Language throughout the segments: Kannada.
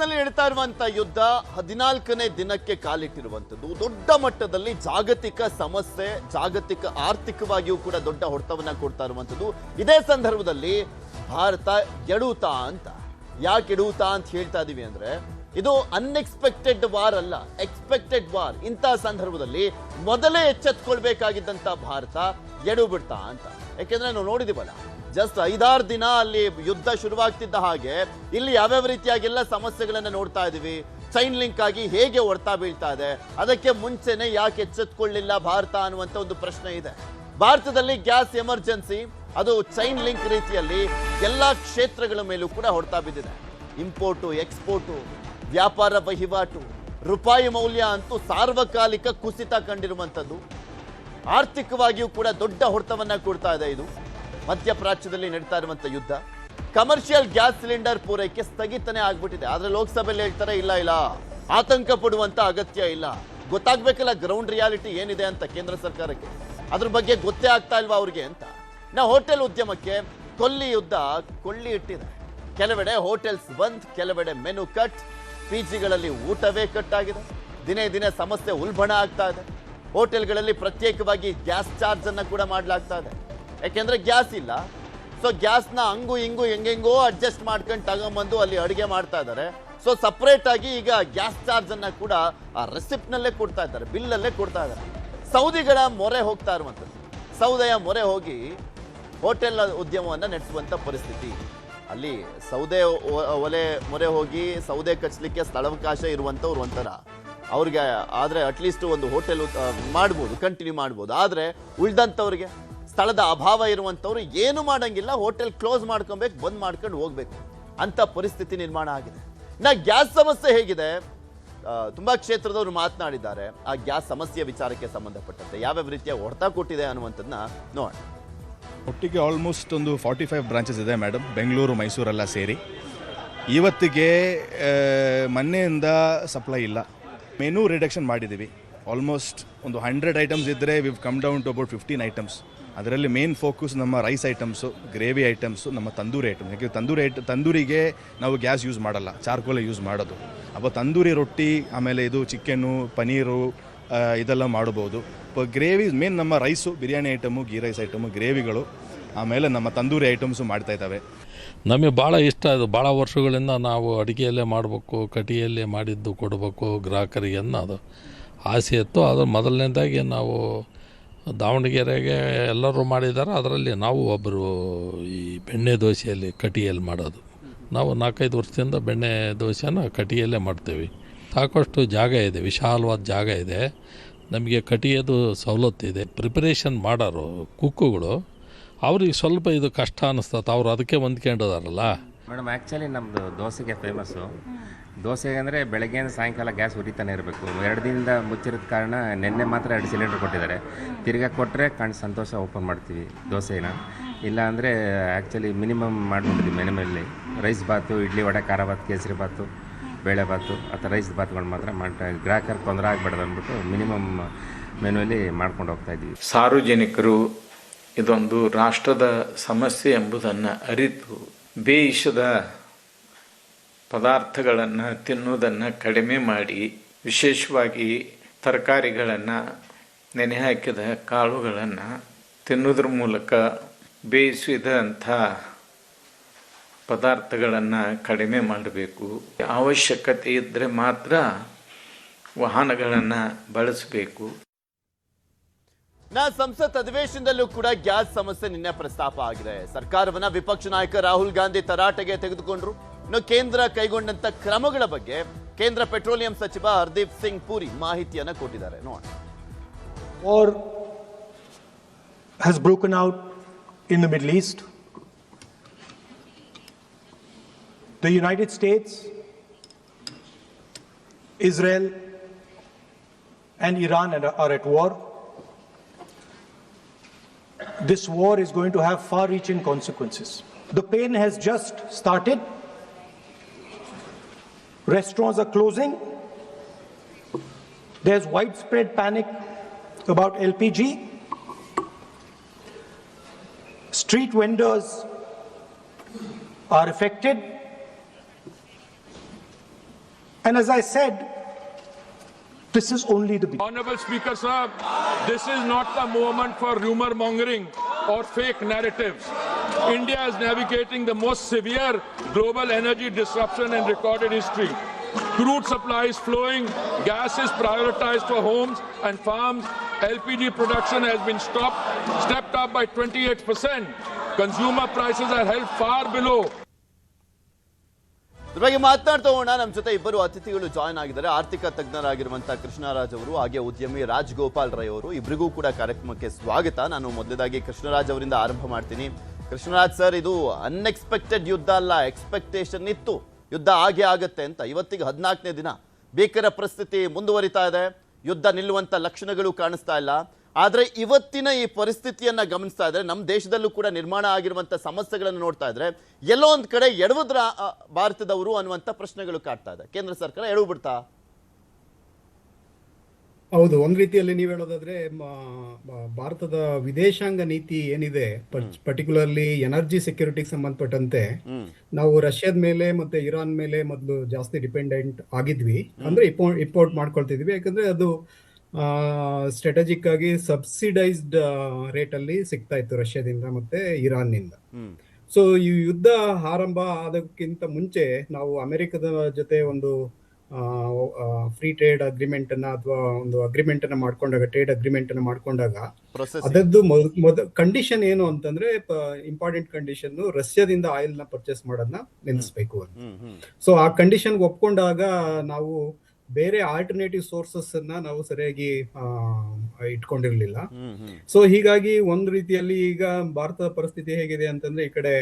ನಲ್ಲಿ ನಡೀತಾ ಇರುವಂತ ಯುದ್ಧ 14ನೇ ದಿನಕ್ಕೆ ಕಾಲಿಟ್ಟಿರುವಂತದ್ದು ದೊಡ್ಡ ಮಟ್ಟದಲ್ಲಿ ಜಾಗತಿಕ ಸಮಸ್ಯೆ, ಜಾಗತಿಕ ಆರ್ಥಿಕವಾಗಿಯೂ ಕೂಡ ದೊಡ್ಡ ಹೊಡೆತವನ್ನ ಕೊಡ್ತಾ ಇರುವಂತದ್ದು. ಇದೇ ಸಂದರ್ಭದಲ್ಲಿ ಭಾರತ ಎಡುತ್ತಾ ಅಂತ, ಯಾಕೆ ಎಡುತ್ತಾ ಅಂತ ಹೇಳ್ತಾ ಇದೀವಿ ಅಂದ್ರೆ, ಇದು ಅನ್ಎಕ್ಸ್ಪೆಕ್ಟೆಡ್ ವಾರ್ ಅಲ್ಲ, ಎಕ್ಸ್ಪೆಕ್ಟೆಡ್ ವಾರ್. ಇಂತಹ ಸಂದರ್ಭದಲ್ಲಿ ಮೊದಲೇ ಎಚ್ಚೆತ್ಕೊಳ್ಬೇಕಾಗಿದ್ದಂತ ಭಾರತ ಎಡು ಬಿಡ್ತಾ ಅಂತ. ಯಾಕೆಂದ್ರೆ ನಾವು ನೋಡಿದೀವಲ್ಲ, ಜಸ್ಟ್ 5-6 ದಿನ ಅಲ್ಲಿ ಯುದ್ಧ ಶುರುವಾಗ್ತಿದ್ದ ಹಾಗೆ ಇಲ್ಲಿ ಯಾವ್ಯಾವ ರೀತಿಯಾಗೆಲ್ಲ ಸಮಸ್ಯೆಗಳನ್ನ ನೋಡ್ತಾ ಇದೀವಿ. ಚೈನ್ ಲಿಂಕ್ ಆಗಿ ಹೇಗೆ ಹೊಡ್ತಾ ಬೀಳ್ತಾ ಇದೆ, ಅದಕ್ಕೆ ಮುಂಚೆನೆ ಯಾಕೆ ಎಚ್ಚೆತ್ಕೊಳ್ಳಿಲ್ಲ ಭಾರತ ಅನ್ನುವಂತ ಒಂದು ಪ್ರಶ್ನೆ ಇದೆ. ಭಾರತದಲ್ಲಿ ಗ್ಯಾಸ್ ಎಮರ್ಜೆನ್ಸಿ, ಅದು ಚೈನ್ ಲಿಂಕ್ ರೀತಿಯಲ್ಲಿ ಎಲ್ಲಾ ಕ್ಷೇತ್ರಗಳ ಮೇಲೂ ಕೂಡ ಹೊಡ್ತಾ ಬಿದ್ದಿದೆ. ಇಂಪೋರ್ಟು, ಎಕ್ಸ್ಪೋರ್ಟು, ವ್ಯಾಪಾರ ವಹಿವಾಟು, ರೂಪಾಯಿ ಮೌಲ್ಯ ಅಂತೂ ಸಾರ್ವಕಾಲಿಕ ಕುಸಿತ ಕಂಡಿರುವಂಥದ್ದು. ಆರ್ಥಿಕವಾಗಿಯೂ ಕೂಡ ದೊಡ್ಡ ಹೊಡೆತವನ್ನ ಕೊಡ್ತಾ ಇದೆ ಇದು. ಮಧ್ಯಪ್ರಾಚ್ಯದಲ್ಲಿ ನಡೀತಾ ಇರುವಂತ ಯುದ್ಧ, ಕಮರ್ಷಿಯಲ್ ಗ್ಯಾಸ್ ಸಿಲಿಂಡರ್ ಪೂರೈಕೆ ಸ್ಥಗಿತನೇ ಆಗ್ಬಿಟ್ಟಿದೆ. ಆದ್ರೆ ಲೋಕಸಭೆಯಲ್ಲಿ ಹೇಳ್ತಾರೆ, ಇಲ್ಲ ಆತಂಕ ಪಡುವಂತ ಅಗತ್ಯ ಇಲ್ಲ. ಗೊತ್ತಾಗ್ಬೇಕಲ್ಲ ಗ್ರೌಂಡ್ ರಿಯಾಲಿಟಿ ಏನಿದೆ ಅಂತ ಕೇಂದ್ರ ಸರ್ಕಾರಕ್ಕೆ, ಅದ್ರ ಬಗ್ಗೆ ಗೊತ್ತೇ ಆಗ್ತಾ ಇಲ್ವಾ ಅವ್ರಿಗೆ ಅಂತ. ನಾ ಹೋಟೆಲ್ ಉದ್ಯಮಕ್ಕೆ ಕೊಳ್ಳಿ ಯುದ್ಧ ಕೊಳ್ಳಿ ಇಟ್ಟಿದೆ. ಕೆಲವೆಡೆ ಹೋಟೆಲ್ಸ್ ಬಂದ್, ಕೆಲವೆಡೆ ಮೆನು ಕಟ್, ಪಿಜಿಗಳಲ್ಲಿ ಊಟವೇ ಕಟ್ ಆಗಿದೆ. ದಿನೇ ದಿನೇ ಸಮಸ್ಯೆ ಉಲ್ಬಣ ಆಗ್ತಾ ಇದೆ. ಹೋಟೆಲ್ಗಳಲ್ಲಿ ಪ್ರತ್ಯೇಕವಾಗಿ ಗ್ಯಾಸ್ ಚಾರ್ಜ್ ಅನ್ನ ಕೂಡ ಮಾಡಲಾಗ್ತಾ ಇದೆ. ಯಾಕೆಂದ್ರೆ ಗ್ಯಾಸ್ ಇಲ್ಲ. ಸೊ ಗ್ಯಾಸ್ನ ಹಂಗು ಹಿಂಗು ಹೆಂಗೆಂಗೋ ಅಡ್ಜಸ್ಟ್ ಮಾಡ್ಕೊಂಡು ತಗೊಂಬಂದು ಅಲ್ಲಿ ಅಡುಗೆ ಮಾಡ್ತಾ ಇದ್ದಾರೆ. ಸೊ ಸಪ್ರೇಟ್ ಆಗಿ ಈಗ ಗ್ಯಾಸ್ ಚಾರ್ಜ್ ಅನ್ನ ಕೂಡ ಆ ರೆಸಿಪ್ಟ್ ನಲ್ಲೇ ಕೊಡ್ತಾ ಇದ್ದಾರೆ, ಬಿಲ್ಲಲ್ಲೇ ಕೊಡ್ತಾ ಇದ್ದಾರೆ. ಸೌದಿಗಳ ಮೊರೆ ಹೋಗ್ತಾ ಇರುವಂಥದ್ದು, ಸೌದೆಯ ಮೊರೆ ಹೋಗಿ ಹೋಟೆಲ್ ಉದ್ಯಮವನ್ನ ನಡೆಸುವಂತ ಪರಿಸ್ಥಿತಿ. ಅಲ್ಲಿ ಸೌದೆ ಒಲೆ ಮೊರೆ ಹೋಗಿ ಸೌದೆ ಕಚ್ಚಲಿಕ್ಕೆ ಸ್ಥಳಾವಕಾಶ ಇರುವಂತವ್ರು ಒಂಥರ ಅವ್ರಿಗೆ, ಆದ್ರೆ ಅಟ್ಲೀಸ್ಟ್ ಒಂದು ಹೋಟೆಲ್ ಮಾಡ್ಬೋದು, ಕಂಟಿನ್ಯೂ ಮಾಡ್ಬೋದು. ಆದ್ರೆ ಉಳ್ದಂಥವ್ರಿಗೆ ಸ್ಥಳದ ಅಭಾವ ಇರುವಂಥವ್ರು ಏನು ಮಾಡಂಗಿಲ್ಲ, ಹೋಟೆಲ್ ಕ್ಲೋಸ್ ಮಾಡ್ಕೊಬೇಕು, ಬಂದ್ ಮಾಡ್ಕೊಂಡು ಹೋಗ್ಬೇಕು ಅಂತ ಪರಿಸ್ಥಿತಿ ನಿರ್ಮಾಣ ಆಗಿದೆ. ಗ್ಯಾಸ್ ಸಮಸ್ಯೆ ಹೇಗಿದೆ, ತುಂಬಾ ಕ್ಷೇತ್ರದವರು ಮಾತನಾಡಿದ್ದಾರೆ. ಆ ಗ್ಯಾಸ್ ಸಮಸ್ಯೆ ವಿಚಾರಕ್ಕೆ ಸಂಬಂಧಪಟ್ಟಂತೆ ಯಾವ್ಯಾವ ರೀತಿಯ ಹೊಡೆತ ಕೊಟ್ಟಿದೆ ಅನ್ನುವಂಥದ್ದನ್ನ ನೋಡೋಣ. ಒಟ್ಟಿಗೆ ಆಲ್ಮೋಸ್ಟ್ ಒಂದು 45 ಬ್ರಾಂಚಸ್ ಇದೆ ಮೇಡಮ್, ಬೆಂಗಳೂರು ಮೈಸೂರೆಲ್ಲ ಸೇರಿ. ಇವತ್ತಿಗೆ ಮೊನ್ನೆಯಿಂದ ಸಪ್ಲೈ ಇಲ್ಲ. ಮೆನು ರಿಡಕ್ಷನ್ ಮಾಡಿದ್ದೀವಿ. ಆಲ್ಮೋಸ್ಟ್ ಒಂದು 100 ಐಟಮ್ಸ್ ಇದ್ದರೆ view come down to about 15 items. ಅದರಲ್ಲಿ ಮೇನ್ ಫೋಕಸ್ ನಮ್ಮ ರೈಸ್ ಐಟಮ್ಸು, ಗ್ರೇವಿ ಐಟಮ್ಸು, ನಮ್ಮ ತಂದೂರಿ ಐಟಮ್ಸ್. ಯಾಕೆ ತಂದೂರಿಗೆ ನಾವು ಗ್ಯಾಸ್ ಯೂಸ್ ಮಾಡಲ್ಲ, ಚಾರ್ಕೋಲೇ ಯೂಸ್ ಮಾಡೋದು. അപ്പോൾ ತಂದೂರಿ ರೊಟ್ಟಿ, ಆಮೇಲೆ ಇದು ಚಿಕನ್ನು, ಪನೀರು ಇದೆಲ್ಲ ಮಾಡ್ಬೋದು. ಗ್ರೇವಿ ಮೇನ್ ನಮ್ಮ rice, biryani item, ghee rice item, ಗ್ರೇವಿಗಳು, ಆಮೇಲೆ ನಮ್ಮ ತಂದೂರಿ ಐಟಮ್ಸು ಮಾಡ್ತಾ ಇದ್ದಾವೆ. ನಮಗೆ ಭಾಳ ಇಷ್ಟ ಅದು. ಭಾಳ ವರ್ಷಗಳಿಂದ ನಾವು ಅಡುಗೆಯಲ್ಲೇ ಮಾಡಬೇಕು, ಕಟಿಯಲ್ಲೇ ಮಾಡಿದ್ದು ಕೊಡಬೇಕು ಗ್ರಾಹಕರಿಗೆ ಅನ್ನೋದು ಆಸೆ ಇತ್ತು. ಅದು ಮೊದಲನೇದಾಗಿ ನಾವು ದಾವಣಗೆರೆಗೆ ಎಲ್ಲರೂ ಮಾಡಿದ್ದಾರೆ, ಅದರಲ್ಲಿ ನಾವು ಒಬ್ಬರು ಈ ಬೆಣ್ಣೆ ದೋಸೆಯಲ್ಲಿ ಕಟಿಯಲ್ಲಿ ಮಾಡೋದು. ನಾವು 4-5 ವರ್ಷದಿಂದ ಬೆಣ್ಣೆ ದೋಸೆನ ಕಟಿಯಲ್ಲೇ ಮಾಡ್ತೇವೆ. ಸಾಕಷ್ಟು ಜಾಗ ಇದೆ, ವಿಶಾಲವಾದ ಜಾಗ ಇದೆ, ನಮಗೆ ಕಟಿಯೋದು ಸವಲತ್ತಿದೆ. ಪ್ರಿಪರೇಷನ್ ಮಾಡೋರು ಕುಕ್ಕುಗಳು, ಅವ್ರಿಗೆ ಸ್ವಲ್ಪ ಇದು ಕಷ್ಟ ಅನ್ನಿಸ್ತದೆ, ಅವ್ರು ಅದಕ್ಕೆ ಹೊಂದ್ಕೊಂಡಿದಾರಲ್ಲ ಮೇಡಮ್. ಆ್ಯಕ್ಚುಲಿ ನಮ್ಮದು ದೋಸೆಗೆ ಫೇಮಸ್ಸು. ದೋಸೆಗೆ ಅಂದರೆ ಬೆಳಗ್ಗೆಯಿಂದ ಸಾಯಂಕಾಲ ಗ್ಯಾಸ್ ಉರಿತಾನೆ ಇರಬೇಕು. 2 ದಿನದಿಂದ ಮುಚ್ಚಿರೋದ ಕಾರಣ ನಿನ್ನೆ ಮಾತ್ರ 2 ಸಿಲಿಂಡರ್ ಕೊಟ್ಟಿದ್ದಾರೆ. ತಿರ್ಗಾ ಕೊಟ್ಟರೆ ಸಂತೋಷ ಓಪನ್ ಮಾಡ್ತೀವಿ ದೋಸೆನ. ಇಲ್ಲ ಅಂದರೆ ಆ್ಯಕ್ಚುಲಿ ಮಿನಿಮಮ್ ಮಾಡ್ಕೊಂಡಿದ್ದೀವಿ ಮೆನುವಲ್ಲಿ. ರೈಸ್ ಬಾತು, ಇಡ್ಲಿ ವಡೆ, ಖಾರ ಬಾತು, ಕೇಸರಿ ಬಾತು, ಬೇಳೆ ಬಾತು, ಅಥವಾ ರೈಸ್ ಬಾತ್ಗಳು ಮಾತ್ರ ಗ್ರಾಹಕರಿಗೆ ತೊಂದರೆ ಆಗಬಾರ್ದು ಅಂದ್ಬಿಟ್ಟು ಮಿನಿಮಮ್ ಮೆನುವಲ್ಲಿ ಮಾಡ್ಕೊಂಡು ಹೋಗ್ತಾ ಇದ್ದೀವಿ. ಸಾರ್ವಜನಿಕರು ಇದೊಂದು ರಾಷ್ಟ್ರದ ಸಮಸ್ಯೆ ಎಂಬುದನ್ನು ಅರಿತು ಬೇಯಿಸಿದ ಪದಾರ್ಥಗಳನ್ನು ತಿನ್ನುವುದನ್ನು ಕಡಿಮೆ ಮಾಡಿ, ವಿಶೇಷವಾಗಿ ತರಕಾರಿಗಳನ್ನು, ನೆನೆ ಹಾಕಿದ ಕಾಳುಗಳನ್ನು ತಿನ್ನುವುದ್ರ ಮೂಲಕ ಬೇಯಿಸಿದಂಥ ಪದಾರ್ಥಗಳನ್ನು ಕಡಿಮೆ ಮಾಡಬೇಕು. ಅವಶ್ಯಕತೆ ಇದ್ದರೆ ಮಾತ್ರ ವಾಹನಗಳನ್ನು ಬಳಸಬೇಕು. ಸಂಸತ್ ಅಧಿವೇಶನದಲ್ಲೂ ಕೂಡ ಗ್ಯಾಸ್ ಸಮಸ್ಯೆ ನಿನ್ನೆ ಪ್ರಸ್ತಾಪ ಆಗಿದೆ. ಸರ್ಕಾರವನ್ನ ವಿಪಕ್ಷ ನಾಯಕ ರಾಹುಲ್ ಗಾಂಧಿ ತರಾಟೆಗೆ ತೆಗೆದುಕೊಂಡ್ರು. ಇನ್ನು ಕೇಂದ್ರ ಕೈಗೊಂಡಂತ ಕ್ರಮಗಳ ಬಗ್ಗೆ ಕೇಂದ್ರ ಪೆಟ್ರೋಲಿಯಂ ಸಚಿವ ಹರ್ದೀಪ್ ಸಿಂಗ್ ಪುರಿ ಮಾಹಿತಿಯನ್ನ ಕೊಟ್ಟಿದ್ದಾರೆ. ನೋಡೋಣ. War has broken out in the Middle East. The United States, Israel, and Iran are at war. This war is going to have far-reaching consequences. The pain has just started. Restaurants are closing. There's widespread panic about LPG. Street vendors are affected. And as I said, this is only the beginning. Honorable Speaker sir, this is not the moment for rumor mongering or fake narratives. India is navigating the most severe global energy disruption in recorded history. Crude supply is flowing, gas is prioritized for homes and farms, LPG production has been stepped up by 28%. Consumer prices are held far below. ಇದ್ರ ಬಗ್ಗೆ ಮಾತನಾಡ್ತಾ ಹೋಗೋಣ. ನಮ್ಮ ಜೊತೆ ಇಬ್ಬರು ಅತಿಥಿಗಳು ಜಾಯ್ನ್ ಆಗಿದ್ದಾರೆ. ಆರ್ಥಿಕ ತಜ್ಞರಾಗಿರುವಂತಹ ಕೃಷ್ಣರಾಜ್ ಅವರು, ಹಾಗೆ ಉದ್ಯಮಿ ರಾಜಗೋಪಾಲ್ ರೈ ಅವರು. ಇಬ್ಬರಿಗೂ ಕೂಡ ಕಾರ್ಯಕ್ರಮಕ್ಕೆ ಸ್ವಾಗತ. ನಾನು ಮೊದಲದಾಗಿ ಕೃಷ್ಣರಾಜ್ ಅವರಿಂದ ಆರಂಭ ಮಾಡ್ತೀನಿ. ಕೃಷ್ಣರಾಜ್ ಸರ್, ಇದು ಅನ್ಎಕ್ಸ್ಪೆಕ್ಟೆಡ್ ಯುದ್ಧ ಅಲ್ಲ, ಎಕ್ಸ್ಪೆಕ್ಟೇಷನ್ ಇತ್ತು ಯುದ್ಧ ಹಾಗೆ ಆಗತ್ತೆ ಅಂತ. ಇವತ್ತಿಗೆ 14ನೇ ದಿನ ಭೀಕರ ಪರಿಸ್ಥಿತಿ ಮುಂದುವರಿತಾ ಇದೆ, ಯುದ್ಧ ನಿಲ್ಲುವಂತ ಲಕ್ಷಣಗಳು ಕಾಣಿಸ್ತಾ ಇಲ್ಲ. ಆದರೆ ಇವತ್ತಿನ ಈ ಪರಿಸ್ಥಿತಿಯನ್ನ ಗಮನಿಸ್ತಾ ಇದ್ರೆ, ನಮ್ಮ ದೇಶದಲ್ಲೂ ಕೂಡ ನಿರ್ಮಾಣ ಆಗಿರುವಂತ ಸಮಸ್ಯೆಗಳನ್ನು ನೋಡ್ತಾ ಇದ್ರೆ ಎಲ್ಲೋ ಒಂದ್ ಕಡೆ ಎಡವುದ್ರ ಭಾರತದವರು ಅನ್ನುವಂಥ ಪ್ರಶ್ನೆಗಳು ಕಾಡ್ತಾ ಇದೆ. ಕೇಂದ್ರ ಸರ್ಕಾರ ಎಡವು ಬಿಡ್ತಾ? ಹೌದು, ಒಂದ್ ರೀತಿಯಲ್ಲಿ ನೀವು ಹೇಳೋದಾದ್ರೆ ಭಾರತದ ವಿದೇಶಾಂಗ ನೀತಿ ಏನಿದೆ, ಪರ್ಟಿಕ್ಯುಲರ್ಲಿ ಎನರ್ಜಿ ಸೆಕ್ಯೂರಿಟಿಗೆ ಸಂಬಂಧಪಟ್ಟಂತೆ ನಾವು ರಷ್ಯಾದ ಮೇಲೆ ಮತ್ತೆ ಇರಾನ್ ಮೇಲೆ ಮೊದಲು ಜಾಸ್ತಿ ಡಿಪೆಂಡೆಂಟ್ ಆಗಿದ್ವಿ. ಅಂದ್ರೆ ಇಂಪೋರ್ಟ್ ಮಾಡ್ಕೊಳ್ತಿದ್ವಿ, ಯಾಕಂದ್ರೆ ಅದು ಸ್ಟ್ರಾಟಜಿಕ್ ಆಗಿ ಸಬ್ಸಿಡೈಸ್ಡ್ ರೇಟ್ ಅಲ್ಲಿ ಸಿಗ್ತಾ ಇತ್ತು ರಷ್ಯಾದಿಂದ ಮತ್ತೆ ಇರಾನ್ ನಿಂದ. ಸೊ ಈ ಯುದ್ಧ ಆರಂಭ ಆದಕ್ಕಿಂತ ಮುಂಚೆ ನಾವು ಅಮೆರಿಕದ ಜೊತೆ ಒಂದು ಫ್ರೀ ಟ್ರೇಡ್ ಅಗ್ರಿಮೆಂಟ್ ಅನ್ನ ಅಥವಾ ಒಂದು ಅಗ್ರಿಮೆಂಟ್ ಅನ್ನ ಮಾಡ್ಕೊಂಡಾಗ, ಟ್ರೇಡ್ ಅಗ್ರಿಮೆಂಟ್ ಅನ್ನ ಮಾಡ್ಕೊಂಡಾಗ ಅದದ್ದು ಕಂಡೀಷನ್ ಏನು ಅಂತಂದ್ರೆ, ಇಂಪಾರ್ಟೆಂಟ್ ಕಂಡೀಷನ್ ರಷ್ಯಾದಿಂದ ಆಯಿಲ್ ನ ಪರ್ಚೇಸ್ ಮಾಡೋದನ್ನ ನಿಲ್ಲಿಸಬೇಕು ಅಂತ. ಸೊ ಆ ಕಂಡೀಷನ್ ಒಪ್ಕೊಂಡಾಗ ನಾವು ಬೇರೆ ಆಲ್ಟರ್ನೇಟಿವ್ ಸೋರ್ಸಸ್ ಅನ್ನ ನಾವು ಸರಿಯಾಗಿ ಇಟ್ಕೊಂಡಿರ್ಲಿಲ್ಲ. ಸೊ ಹೀಗಾಗಿ ಒಂದ್ ರೀತಿಯಲ್ಲಿ ಈಗ ಭಾರತದ ಪರಿಸ್ಥಿತಿ ಹೇಗಿದೆ ಅಂತಂದ್ರೆ, ಈ ಕಡೆ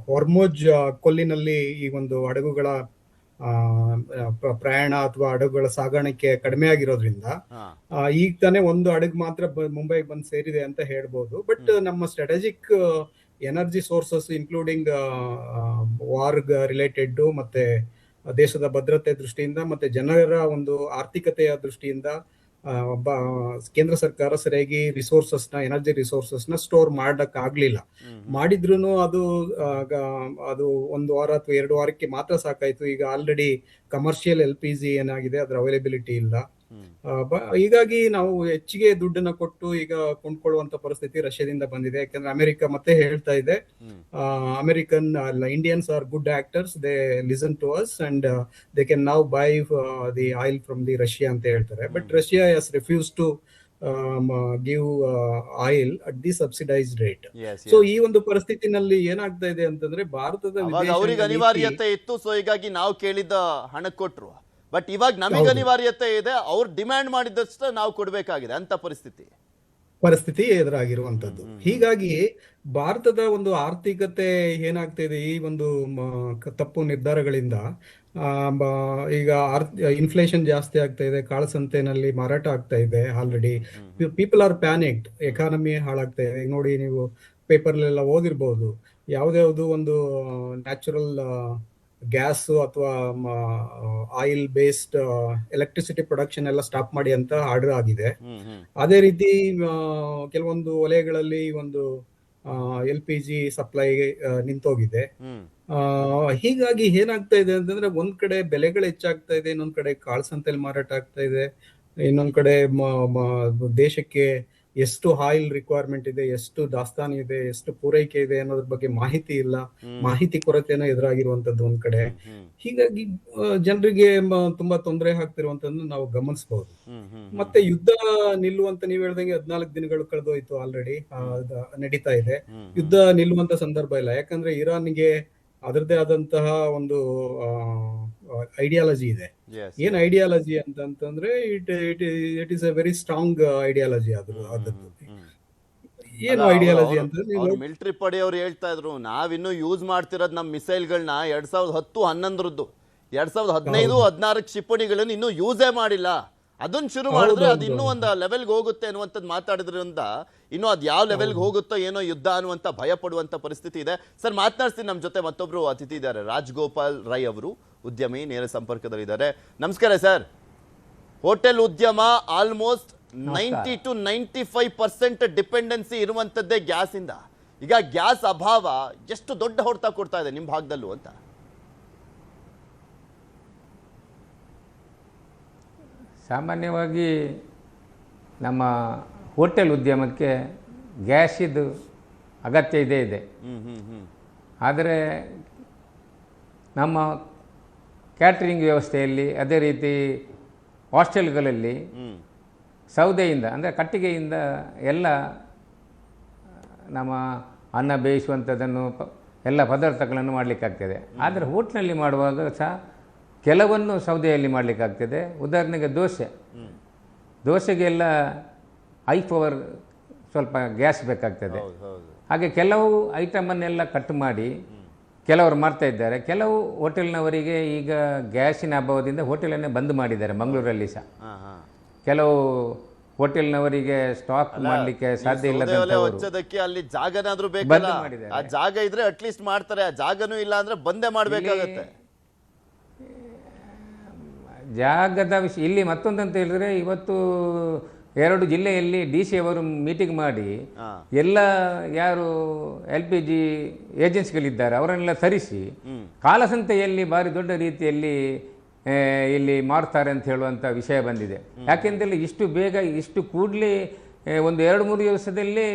ಹೊರ್ಮೋಜ್ ಕೊಲ್ಲಿನಲ್ಲಿ ಈ ಒಂದು ಹಡಗುಗಳ ಪ್ರಯಾಣ ಅಥವಾ ಹಡಗುಗಳ ಸಾಗಾಣಿಕೆ ಕಡಿಮೆ ಆಗಿರೋದ್ರಿಂದ ಈಗ ತಾನೇ ಒಂದು ಹಡಗು ಮಾತ್ರ ಮುಂಬೈಗೆ ಬಂದು ಸೇರಿದೆ ಅಂತ ಹೇಳ್ಬೋದು. ಬಟ್ ನಮ್ಮ strategic energy sources including war related ಮತ್ತೆ ದೇಶದ ಭದ್ರತೆ ದೃಷ್ಟಿಯಿಂದ ಮತ್ತೆ ಜನರ ಒಂದು ಆರ್ಥಿಕತೆಯ ದೃಷ್ಟಿಯಿಂದ ಕೇಂದ್ರ ಸರ್ಕಾರ ಸರಿಯಾಗಿ ರಿಸೋರ್ಸಸ್ನ, ಎನರ್ಜಿ ರಿಸೋರ್ಸಸ್ನ ಸ್ಟೋರ್ ಮಾಡಕ್ ಆಗ್ಲಿಲ್ಲ. ಮಾಡಿದ್ರು ಅದು 1 ವಾರ ಅಥವಾ 2 ವಾರಕ್ಕೆ ಮಾತ್ರ ಸಾಕಾಯ್ತು. ಈಗ ಆಲ್ರೆಡಿ ಕಮರ್ಷಿಯಲ್ LPG ಏನಾಗಿದೆ, ಅದ್ರ ಅವೈಲಬಿಲಿಟಿ ಇಲ್ಲ. ಹೀಗಾಗಿ ನಾವು ಹೆಚ್ಚಿಗೆ ದುಡ್ಡನ್ನ ಕೊಟ್ಟು ಈಗ ಕೊಂಡ್ಕೊಳ್ಳುವಂತ ಪರಿಸ್ಥಿತಿ ರಷ್ಯಾದಿಂದ ಬಂದಿದೆ. ಯಾಕಂದ್ರೆ ಅಮೆರಿಕ ಮತ್ತೆ ಹೇಳ್ತಾ ಇದೆ, American Indians are good actors, they listen to us and they can now by the oil from the Russia ಅಂತ ಹೇಳ್ತಾರೆ. But Russia has refuse to give oil at the subsidised rate. So ಈ ಒಂದು ಪರಿಸ್ಥಿತಿನಲ್ಲಿ ಏನಾಗ್ತಾ ಇದೆ ಅಂತಂದ್ರೆ, ಭಾರತದ ಅವರಿಗೆ ಅನಿವಾರ್ಯತೆ ಇತ್ತು, ಸೊ ಹೀಗಾಗಿ ನಾವು ಕೇಳಿದ ಹಣ ಕೊಟ್ರು. ಬಟ್ ಇವಾಗ ನಮಗೆ ಅನಿವಾರ್ಯತೆ ಇದೆ, ಅವ್ರು ಡಿಮ್ಯಾಂಡ್ ಮಾಡಿದಷ್ಟು ನಾವು ಕೊಡ್ಬೇಕಾಗಿದೆ ಅಂತ ಪರಿಸ್ಥಿತಿ ಎದುರಾಗಿರುವಂತದ್ದು. ಹೀಗಾಗಿ ಭಾರತದ ಒಂದು ಆರ್ಥಿಕತೆ ಏನಾಗ್ತಾ ಇದೆ, ಈ ಒಂದು ತಪ್ಪು ನಿರ್ಧಾರಗಳಿಂದ ಈಗ ಇನ್ಫ್ಲೇಷನ್ ಜಾಸ್ತಿ ಆಗ್ತಾ ಇದೆ, ಕಾಳಸಂತೆನಲ್ಲಿ ಮಾರಾಟ ಆಗ್ತಾ ಇದೆ. ಆಲ್ರೆಡಿ ಪೀಪಲ್ ಆರ್ ಪ್ಯಾನಿಕ್ಡ್, ಎಕಾನಮಿ ಹಾಳಾಗ್ತಾ ಇದೆ. ನೋಡಿ, ನೀವು ಪೇಪರ್ಲೆಲ್ಲ ಓದಿರ್ಬೋದು, ಯಾವ್ದ್ಯಾವ್ದು ಒಂದು ನ್ಯಾಚುರಲ್ ಗ್ಯಾಸ್ ಅಥವಾ ಆಯಿಲ್ ಬೇಸ್ಡ್ ಎಲೆಕ್ಟ್ರಿಸಿಟಿ ಪ್ರೊಡಕ್ಷನ್ ಎಲ್ಲ ಸ್ಟಾಪ್ ಮಾಡಿ ಅಂತ ಆರ್ಡರ್ ಆಗಿದೆ. ಅದೇ ರೀತಿ ಕೆಲವೊಂದು ವಲಯಗಳಲ್ಲಿ ಒಂದು LPG ಸಪ್ಲೈ ನಿಂತೋಗಿದೆ. ಹೀಗಾಗಿ ಏನಾಗ್ತಾ ಇದೆ ಅಂತಂದ್ರೆ, ಒಂದ್ ಕಡೆ ಬೆಲೆಗಳು ಹೆಚ್ಚಾಗ್ತಾ ಇದೆ, ಇನ್ನೊಂದ್ ಕಡೆ ಕಾಳಸಂತೆಯಲ್ಲಿ ಮಾರಾಟ ಆಗ್ತಾ ಇದೆ, ಇನ್ನೊಂದ್ ಕಡೆ ದೇಶಕ್ಕೆ ಎಷ್ಟು ಆಯಿಲ್ ರಿಕ್ವೈರ್ಮೆಂಟ್ ಇದೆ, ಎಷ್ಟು ದಾಸ್ತಾನು ಇದೆ, ಎಷ್ಟು ಪೂರೈಕೆ ಇದೆ ಅನ್ನೋದ್ರ ಬಗ್ಗೆ ಮಾಹಿತಿ ಇಲ್ಲ. ಮಾಹಿತಿ ಕೊರತೆನೂ ಎದುರಾಗಿರುವಂತದ್ದು ಒಂದ್ ಕಡೆ. ಹೀಗಾಗಿ ಜನರಿಗೆ ತುಂಬಾ ತೊಂದರೆ ಆಗ್ತಿರುವಂತದ್ದು ನಾವು ಗಮನಿಸಬಹುದು. ಮತ್ತೆ ಯುದ್ಧ ನಿಲ್ಲುವಂತ ನೀವ್ ಹೇಳ್ದಂಗೆ 14 ದಿನಗಳು ಕಳೆದೋಯ್ತು, ಆಲ್ರೆಡಿ ನಡೀತಾ ಇದೆ. ಯುದ್ಧ ನಿಲ್ಲುವಂತ ಸಂದರ್ಭ ಇಲ್ಲ. ಯಾಕಂದ್ರೆ ಇರಾನ್ಗೆ ಅದರದೇ ಆದಂತಹ ಒಂದು ಐಡಿಯಾಲಜಿ ಇದೆ. ಏನ್ ಐಡಿಯಾಲಜಿ ಅಂತಂದ್ರೆ, it is a very strong ideology. ಅದದ್ದು ಏನು ಐಡಿಯಾಲಜಿ ಅಂತಂದ್ರೆ, ಮಿಲಿಟರಿ ಪಡೆಯವರು ಹೇಳ್ತಾ ಇದ್ರು, ನಾವಿನ್ನು ಯೂಸ್ ಮಾಡ್ತಿರೋದು ನಮ್ಮ ಮಿಸೈಲ್ಗಳನ್ನ 2010-11 2015-16 ಕ್ಷಿಪಣಿಗಳನ್ನು ಇನ್ನೂ ಯೂಸೇ ಮಾಡಿಲ್ಲ. ಅದನ್ನ ಶುರು ಮಾಡಿದ್ರೆ ಅದು ಇನ್ನೂ ಒಂದು ಲೆವೆಲ್ಗೆ ಹೋಗುತ್ತೆ ಅನ್ನುವಂಥದ್ದು ಮಾತಾಡಿದ್ರಿಂದ, ಇನ್ನು ಅದು ಯಾವ ಲೆವೆಲ್ಗೆ ಹೋಗುತ್ತೋ ಏನೋ ಯುದ್ಧ ಅನ್ನುವಂಥ ಭಯ ಪಡುವಂಥ ಪರಿಸ್ಥಿತಿ ಇದೆ. ಸರ್, ಮಾತನಾಡ್ತೀನಿ. ನಮ್ಮ ಜೊತೆ ಮತ್ತೊಬ್ರು ಅತಿಥಿ ಇದ್ದಾರೆ, ರಾಜಗೋಪಾಲ್ ರೈ ಅವರು, ಉದ್ಯಮಿ, ನೇರ ಸಂಪರ್ಕದಲ್ಲಿದ್ದಾರೆ. ನಮಸ್ಕಾರ ಸರ್. ಹೋಟೆಲ್ ಉದ್ಯಮ ಆಲ್ಮೋಸ್ಟ್ 90 to 95% ಡಿಪೆಂಡೆನ್ಸಿ ಇರುವಂಥದ್ದೇ ಗ್ಯಾಸ್ ಇಂದ. ಈಗ ಗ್ಯಾಸ್ ಅಭಾವ ಎಷ್ಟು ದೊಡ್ಡ ಹೊಡೆತ ಕೊಡ್ತಾ ಇದೆ ನಿಮ್ಮ ಭಾಗದಲ್ಲೂ ಅಂತ? ಸಾಮಾನ್ಯವಾಗಿ ನಮ್ಮ ಹೋಟೆಲ್ ಉದ್ಯಮಕ್ಕೆ ಗ್ಯಾಸಿದ್ದು ಅಗತ್ಯ ಇದೆ. ಆದರೆ ನಮ್ಮ ಕ್ಯಾಟ್ರಿಂಗ್ ವ್ಯವಸ್ಥೆಯಲ್ಲಿ, ಅದೇ ರೀತಿ ಹಾಸ್ಟೆಲ್ಗಳಲ್ಲಿ ಸೌದೆಯಿಂದ ಅಂದರೆ ಕಟ್ಟಿಗೆಯಿಂದ ಎಲ್ಲ ನಮ್ಮ ಅನ್ನ ಬೇಯಿಸುವಂಥದ್ದನ್ನು ಎಲ್ಲ ಪದಾರ್ಥಗಳನ್ನು ಮಾಡಲಿಕ್ಕಾಗ್ತದೆ. ಆದರೆ ಹೋಟ್ಲಲ್ಲಿ ಮಾಡುವಾಗ ಸಹ ಕೆಲವನ್ನು ಸೌದೆಯಲ್ಲಿ ಮಾಡಲಿಕ್ಕಾಗ್ತದೆ. ಉದಾಹರಣೆಗೆ ದೋಸೆಗೆಲ್ಲ ಹೈ ಪವರ್ ಸ್ವಲ್ಪ ಗ್ಯಾಸ್ ಬೇಕಾಗ್ತದೆ. ಹಾಗೆ ಕೆಲವು ಐಟಮನ್ನೆಲ್ಲ ಕಟ್ ಮಾಡಿ ಕೆಲವರು ಮಾಡ್ತಾ ಇದ್ದಾರೆ. ಕೆಲವು ಹೋಟೆಲ್ನವರಿಗೆ ಈಗ ಗ್ಯಾಸಿನ ಅಭಾವದಿಂದ ಹೋಟೆಲನ್ನೇ ಬಂದ್ ಮಾಡಿದ್ದಾರೆ. ಮಂಗಳೂರಲ್ಲಿ ಸಹ ಕೆಲವು ಹೋಟೆಲ್ನವರಿಗೆ ಸ್ಟಾಕ್ ಮಾಡಲಿಕ್ಕೆ ಸಾಧ್ಯ ಇಲ್ಲದಕ್ಕೆ ಅಲ್ಲಿ ಜಾಗನಾದ್ರೂ ಬೇಕಲ್ಲ, ಆ ಜಾಗ ಇದ್ರೆ ಅಟ್ಲೀಸ್ಟ್ ಮಾಡ್ತಾರೆ. ಆ ಜಾಗನೂ ಇಲ್ಲ ಅಂದ್ರೆ ಬಂದೇ ಮಾಡ್ಬೇಕಾಗತ್ತೆ. ಜಾಗದ ವಿಷಯ ಇಲ್ಲಿ ಮತ್ತೊಂದಂತ ಹೇಳಿದ್ರೆ, ಇವತ್ತು 2 ಜಿಲ್ಲೆಯಲ್ಲಿ DC ಅವರು ಮೀಟಿಂಗ್ ಮಾಡಿ ಎಲ್ಲ ಯಾರು LPG ಏಜೆನ್ಸಿಗಳಿದ್ದಾರೆ ಅವರನ್ನೆಲ್ಲ ತರಿಸಿ ಕಾಲಸಂತೆಯಲ್ಲಿ ಭಾರಿ ದೊಡ್ಡ ರೀತಿಯಲ್ಲಿ ಇಲ್ಲಿ ಮಾಡ್ತಾರೆ ಅಂತ ಹೇಳುವಂಥ ವಿಷಯ ಬಂದಿದೆ. ಯಾಕೆಂದರೆ ಇಷ್ಟು ಬೇಗ ಇಷ್ಟು ಕೂಡಲೇ ಒಂದು 2-3 ದಿವಸದಲ್ಲೇ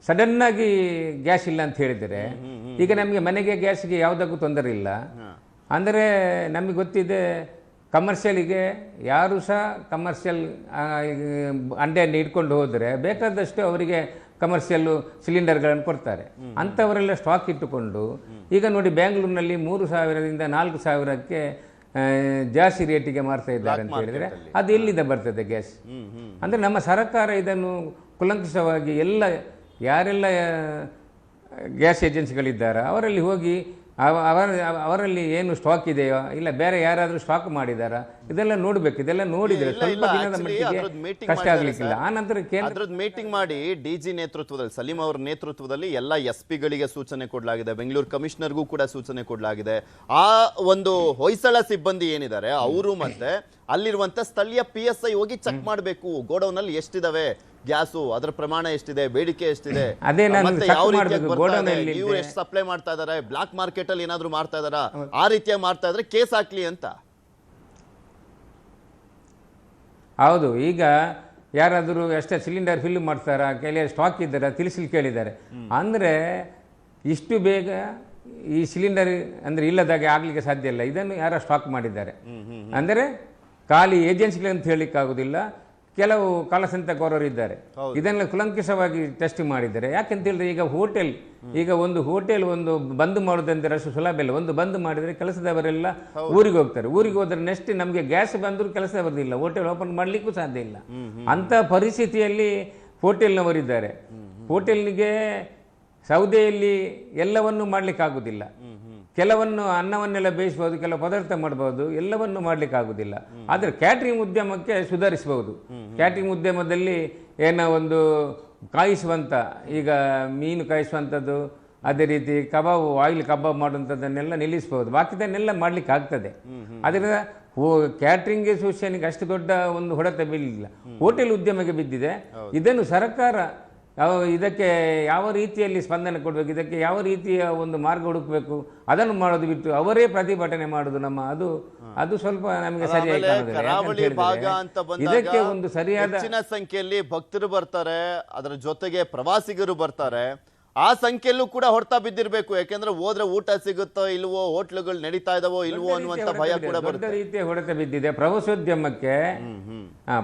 ಸಡನ್ನಾಗಿ ಗ್ಯಾಸ್ ಇಲ್ಲ ಅಂತ ಹೇಳಿದರೆ, ಈಗ ನಮಗೆ ಮನೆಗೆ ಗ್ಯಾಸ್ಗೆ ಯಾವುದಕ್ಕೂ ತೊಂದರೆ ಇಲ್ಲ. ಅಂದರೆ ನಮಗೆ ಗೊತ್ತಿದೆ, ಕಮರ್ಷಿಯಲಿಗೆ ಯಾರು ಸಹ ಕಮರ್ಷಿಯಲ್ ಅಂಡೆಯನ್ನು ಇಟ್ಕೊಂಡು ಹೋದರೆ ಬೇಕಾದಷ್ಟು ಅವರಿಗೆ ಕಮರ್ಷಿಯಲ್ಲು ಸಿಲಿಂಡರ್ಗಳನ್ನು ಕೊಡ್ತಾರೆ. ಅಂಥವರೆಲ್ಲ ಸ್ಟಾಕ್ ಇಟ್ಟುಕೊಂಡು ಈಗ ನೋಡಿ ಬ್ಯಾಂಗ್ಳೂರಿನಲ್ಲಿ 3,000ದಿಂದ 4,000ಕ್ಕೆ ಜಾಸ್ತಿ ರೇಟಿಗೆ ಮಾರ್ತಾ ಇದ್ದಾರೆ ಅಂತ ಹೇಳಿದರೆ ಅದು ಎಲ್ಲಿಂದ ಬರ್ತದೆ ಗ್ಯಾಸ್? ಅಂದರೆ ನಮ್ಮ ಸರ್ಕಾರ ಇದನ್ನು ಕುಲಂಕುಷವಾಗಿ ಯಾರೆಲ್ಲ ಗ್ಯಾಸ್ ಏಜೆನ್ಸಿಗಳಿದ್ದಾರೆ ಅವರಲ್ಲಿ ಹೋಗಿ ಅವರಲ್ಲಿ ಏನು ಸ್ಟಾಕ್ ಇದೆಯೋ ಇಲ್ಲ ಬೇರೆ ಯಾರಾದರೂ ಸ್ಟಾಕ್ ಮಾಡಿದಾರಾ ಇದೆಲ್ಲ ನೋಡಬೇಕು. ಇದೆಲ್ಲ ನೋಡಿದರೆ ಸ್ವಲ್ಪ ದಿನದ ಮಟ್ಟಿಗೆ ಕಷ್ಟ ಆಗಲಿಕ್ಕಿಲ್ಲ. ಆ ನಂತರ ಅದ್ರದ್ದು ಮೀಟಿಂಗ್ ಮಾಡಿ DG ನೇತೃತ್ವದಲ್ಲಿ, ಸಲೀಂ ಅವರ ನೇತೃತ್ವದಲ್ಲಿ ಎಲ್ಲ SP ಗಳಿಗೆ ಸೂಚನೆ ಕೊಡಲಾಗಿದೆ, ಬೆಂಗಳೂರು ಕಮಿಷನರ್ಗೂ ಕೂಡ ಸೂಚನೆ ಕೊಡಲಾಗಿದೆ. ಆ ಒಂದು ಹೊಯ್ಸಳ ಸಿಬ್ಬಂದಿ ಏನಿದ್ದಾರೆ ಅವರು ಮತ್ತೆ ಅಲ್ಲಿರುವಂತ ಸ್ಥಳೀಯ PSI ಹೋಗಿ ಚೆಕ್ ಮಾಡಬೇಕು, ಗೋಡೌನ್ ಅಲ್ಲಿ ಎಷ್ಟಿದಾವೆ ಗ್ಯಾಸು, ಅದರ ಪ್ರಮಾಣ ಎಷ್ಟಿದೆ, ಬೇಡಿಕೆ ಎಷ್ಟಿದೆ, ಇವ್ರು ಎಷ್ಟು ಸಪ್ಲೈ ಮಾಡ್ತಾ ಇದಾರೆ, ಬ್ಲಾಕ್ ಮಾರ್ಕೆಟ್ ಅಲ್ಲಿ ಏನಾದ್ರು ಮಾಡ್ತಾ ಇದಾರ, ಆ ರೀತಿಯಾಗಿ ಮಾಡ್ತಾ ಇದ್ರೆ ಕೇಸ್ ಹಾಕ್ಲಿ ಅಂತ. ಹೌದು, ಈಗ ಯಾರಾದರೂ ಎಷ್ಟೇ ಸಿಲಿಂಡರ್ ಫಿಲ್ ಮಾಡ್ತಾರಾ, ಕೆಲವು ಸ್ಟಾಕ್ ಇದ್ದಾರಾ ತಿಳಿಸಲಿ ಕೇಳಿದ್ದಾರೆ. ಅಂದರೆ ಇಷ್ಟು ಬೇಗ ಈ ಸಿಲಿಂಡರ್ ಅಂದರೆ ಇಲ್ಲದಾಗೆ ಆಗಲಿಕ್ಕೆ ಸಾಧ್ಯ ಇಲ್ಲ. ಇದನ್ನು ಯಾರೋ ಸ್ಟಾಕ್ ಮಾಡಿದ್ದಾರೆ. ಅಂದರೆ ಖಾಲಿ ಏಜೆನ್ಸಿಗಳಂತ ಹೇಳಲಿಕ್ಕಾಗೋದಿಲ್ಲ, ಕೆಲವು ಕಾಲಸಂತೆಕೋರರು ಇದ್ದಾರೆ. ಇದನ್ನು ಕುಲಂಕುಷವಾಗಿ ಟೆಸ್ಟ್ ಮಾಡಿದ್ದಾರೆ. ಯಾಕೆಂತ ಹೇಳಿದ್ರೆ ಈಗ ಒಂದು ಹೋಟೆಲ್ ಒಂದು ಬಂದ್ ಮಾಡೋದಂದ್ರೆ ಅಷ್ಟು ಸುಲಭ ಇಲ್ಲ. ಒಂದು ಬಂದ್ ಮಾಡಿದರೆ ಕೆಲಸದವರೆಲ್ಲ ಊರಿಗೆ ಹೋಗ್ತಾರೆ. ಊರಿಗೆ ಹೋದ್ರೆ ನೆಕ್ಸ್ಟ್ ನಮಗೆ ಗ್ಯಾಸ್ ಬಂದರೂ ಕೆಲಸ ಬರೋದಿಲ್ಲ, ಹೋಟೆಲ್ ಓಪನ್ ಮಾಡಲಿಕ್ಕೂ ಸಾಧ್ಯ ಇಲ್ಲ. ಅಂಥ ಪರಿಸ್ಥಿತಿಯಲ್ಲಿ ಹೋಟೆಲ್ನವರಿದ್ದಾರೆ. ಹೋಟೆಲ್ನಿಗೆ ಸೌದೆಯಲ್ಲಿ ಎಲ್ಲವನ್ನೂ ಮಾಡಲಿಕ್ಕಾಗೋದಿಲ್ಲ. ಕೆಲವನ್ನು ಅನ್ನವನ್ನೆಲ್ಲ ಬೇಯಿಸ್ಬೋದು, ಕೆಲವು ಪದಾರ್ಥ ಮಾಡ್ಬೋದು, ಎಲ್ಲವನ್ನು ಮಾಡಲಿಕ್ಕಾಗೋದಿಲ್ಲ. ಆದರೆ ಕ್ಯಾಟ್ರಿಂಗ್ ಉದ್ಯಮಕ್ಕೆ ಸುಧಾರಿಸಬಹುದು. ಕ್ಯಾಟ್ರಿಂಗ್ ಉದ್ಯಮದಲ್ಲಿ ಏನೋ ಒಂದು ಕಾಯಿಸುವಂಥ, ಈಗ ಮೀನು ಕಾಯಿಸುವಂಥದ್ದು, ಅದೇ ರೀತಿ ಕಬಾಬ್, ಆಯಿಲ್ ಕಬಾಬ್ ಮಾಡುವಂಥದ್ದನ್ನೆಲ್ಲ ನಿಲ್ಲಿಸ್ಬೋದು. ಬಾಕಿದನ್ನೆಲ್ಲ ಮಾಡಲಿಕ್ಕೆ ಆಗ್ತದೆ. ಅದರಿಂದ ಕ್ಯಾಟ್ರಿಂಗ್ ಅಸೋಸಿಯೇಷನ್ಗೆ ಅಷ್ಟು ದೊಡ್ಡ ಒಂದು ಹೊಡೆತ ಬೀಳಲಿಲ್ಲ, ಹೋಟೆಲ್ ಉದ್ಯಮಕ್ಕೆ ಬಿದ್ದಿದೆ. ಇದನ್ನು ಸರ್ಕಾರ ಇದಕ್ಕೆ ಯಾವ ರೀತಿಯಲ್ಲಿ ಸ್ಪಂದನೆ ಕೊಡಬೇಕು, ಇದಕ್ಕೆ ಯಾವ ರೀತಿಯ ಒಂದು ಮಾರ್ಗ ಹುಡುಕಬೇಕು, ಅದನ್ನು ಮಾಡೋದು ಬಿಟ್ಟು ಅವರೇ ಪ್ರತಿಭಟನೆ ಮಾಡೋದು ಅದು ಸ್ವಲ್ಪ ನಮಗೆ ಸರಿಯಾಗಿ ಇದಕ್ಕೆ ಒಂದು ಸರಿಯಾದ ಹೆಚ್ಚಿನ ಸಂಖ್ಯೆಯಲ್ಲಿ ಭಕ್ತರು ಬರ್ತಾರೆ, ಅದರ ಜೊತೆಗೆ ಪ್ರವಾಸಿಗರು ಬರ್ತಾರೆ. ಆ ಸಂಖ್ಯೆಯಲ್ಲೂ ಕೂಡ ಹೊಡ್ತಾ ಬಿದ್ದಿರಬೇಕು. ಯಾಕೆಂದ್ರೆ ಹೋದ್ರೆ ಊಟ ಸಿಗುತ್ತೋ ಇಲ್ವೋ, ಹೋಟ್ಲುಗಳು ನಡೀತಾ ಇದಾವೋ ಇಲ್ವೋ ಅನ್ನುವಂತ ಭಯ ಕೂಡ ದೊಡ್ಡ ರೀತಿಯ ಹೊಡೆತ ಬಿದ್ದಿದೆ.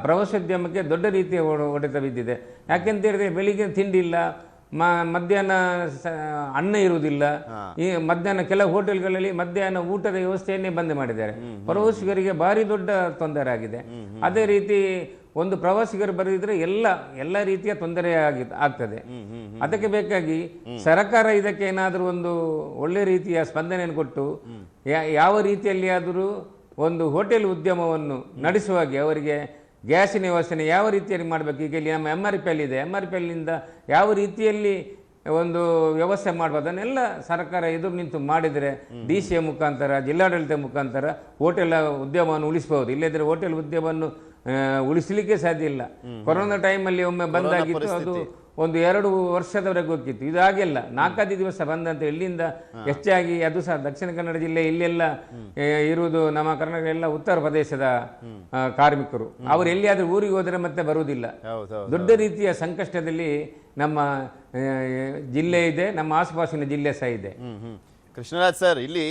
ಪ್ರವಾಸೋದ್ಯಮಕ್ಕೆ ದೊಡ್ಡ ರೀತಿಯ ಹೊಡೆತ ಬಿದ್ದಿದೆ. ಯಾಕೆಂತ ಹೇಳಿದ್ರೆ ಬೆಳಿಗ್ಗೆ ತಿಂಡಿ ಇಲ್ಲ, ಮಧ್ಯಾಹ್ನ ಅನ್ನ ಇರುವುದಿಲ್ಲ. ಈ ಮಧ್ಯಾಹ್ನ ಕೆಲವು ಹೋಟೆಲ್ಗಳಲ್ಲಿ ಮಧ್ಯಾಹ್ನ ಊಟದ ವ್ಯವಸ್ಥೆಯನ್ನೇ ಬಂದ್ ಮಾಡಿದ್ದಾರೆ. ಪ್ರವಾಸಿಗರಿಗೆ ಭಾರಿ ದೊಡ್ಡ ತೊಂದರೆ ಆಗಿದೆ. ಅದೇ ರೀತಿ ಒಂದು ಪ್ರವಾಸಿಗರು ಬರೆದಿದ್ರೆ ಎಲ್ಲ ರೀತಿಯ ತೊಂದರೆ ಆಗ್ತದೆ. ಅದಕ್ಕೆ ಬೇಕಾಗಿ ಸರ್ಕಾರ ಇದಕ್ಕೆ ಏನಾದರೂ ಒಂದು ಒಳ್ಳೆ ರೀತಿಯ ಸ್ಪಂದನೆಯನ್ನು ಕೊಟ್ಟು ಯಾವ ರೀತಿಯಲ್ಲಿ ಆದರೂ ಒಂದು ಹೋಟೆಲ್ ಉದ್ಯಮವನ್ನು ನಡೆಸುವಾಗೆ ಅವರಿಗೆ ಗ್ಯಾಸಿನ ವ್ಯವಸ್ಥೆ ಯಾವ ರೀತಿಯಲ್ಲಿ ಮಾಡಬೇಕು. ಈಗ ಇಲ್ಲಿ ನಮ್ಮ MRPL ಇದೆ, MRPLನಿಂದ ಯಾವ ರೀತಿಯಲ್ಲಿ ಒಂದು ವ್ಯವಸ್ಥೆ ಮಾಡ್ಬೋದು ಅದನ್ನೆಲ್ಲ ಸರ್ಕಾರ ಎದುರು ನಿಂತು ಮಾಡಿದರೆ DCA ಮುಖಾಂತರ, ಜಿಲ್ಲಾಡಳಿತ ಮುಖಾಂತರ ಹೋಟೆಲ್ ಉದ್ಯಮವನ್ನು ಉಳಿಸಬಹುದು. ಇಲ್ಲದಿದ್ದರೆ ಹೋಟೆಲ್ ಉದ್ಯಮವನ್ನು ಉಳಿಸಲಿಕ್ಕೆ ಸಾಧ್ಯ ಇಲ್ಲ. ಕೊರೋನಾ ಟೈಮಲ್ಲಿ ಒಮ್ಮೆ ಬಂದಾಗಿತ್ತು, ಅದು ಒಂದು 2 ವರ್ಷದವರೆಗೆ ಹೋಗ್ತಿತ್ತು. ಇದಾಗಿಲ್ಲ, 4 ದಿವಸ ಬಂದಂತೆ ಇಲ್ಲಿಂದ ಹೆಚ್ಚಾಗಿ. ಅದು ಸಹ ದಕ್ಷಿಣ ಕನ್ನಡ ಜಿಲ್ಲೆ ಇಲ್ಲೆಲ್ಲ ಇರುವುದು ನಮ್ಮ ಕರ್ನಾಟಕ ಎಲ್ಲ ಉತ್ತರ ಪ್ರದೇಶದ ಕಾರ್ಮಿಕರು. ಅವರು ಎಲ್ಲಿಯಾದ್ರೂ ಊರಿಗೆ ಹೋದರೆ ಮತ್ತೆ ಬರುವುದಿಲ್ಲ. ದೊಡ್ಡ ರೀತಿಯ ಸಂಕಷ್ಟದಲ್ಲಿ ನಮ್ಮ ಜಿಲ್ಲೆ ಇದೆ, ನಮ್ಮ ಆಸುಪಾಸಿನ ಜಿಲ್ಲೆ ಸಹ ಇದೆ. ಕೃಷ್ಣರಾಜ್ ಸರ್, ಇಲ್ಲಿ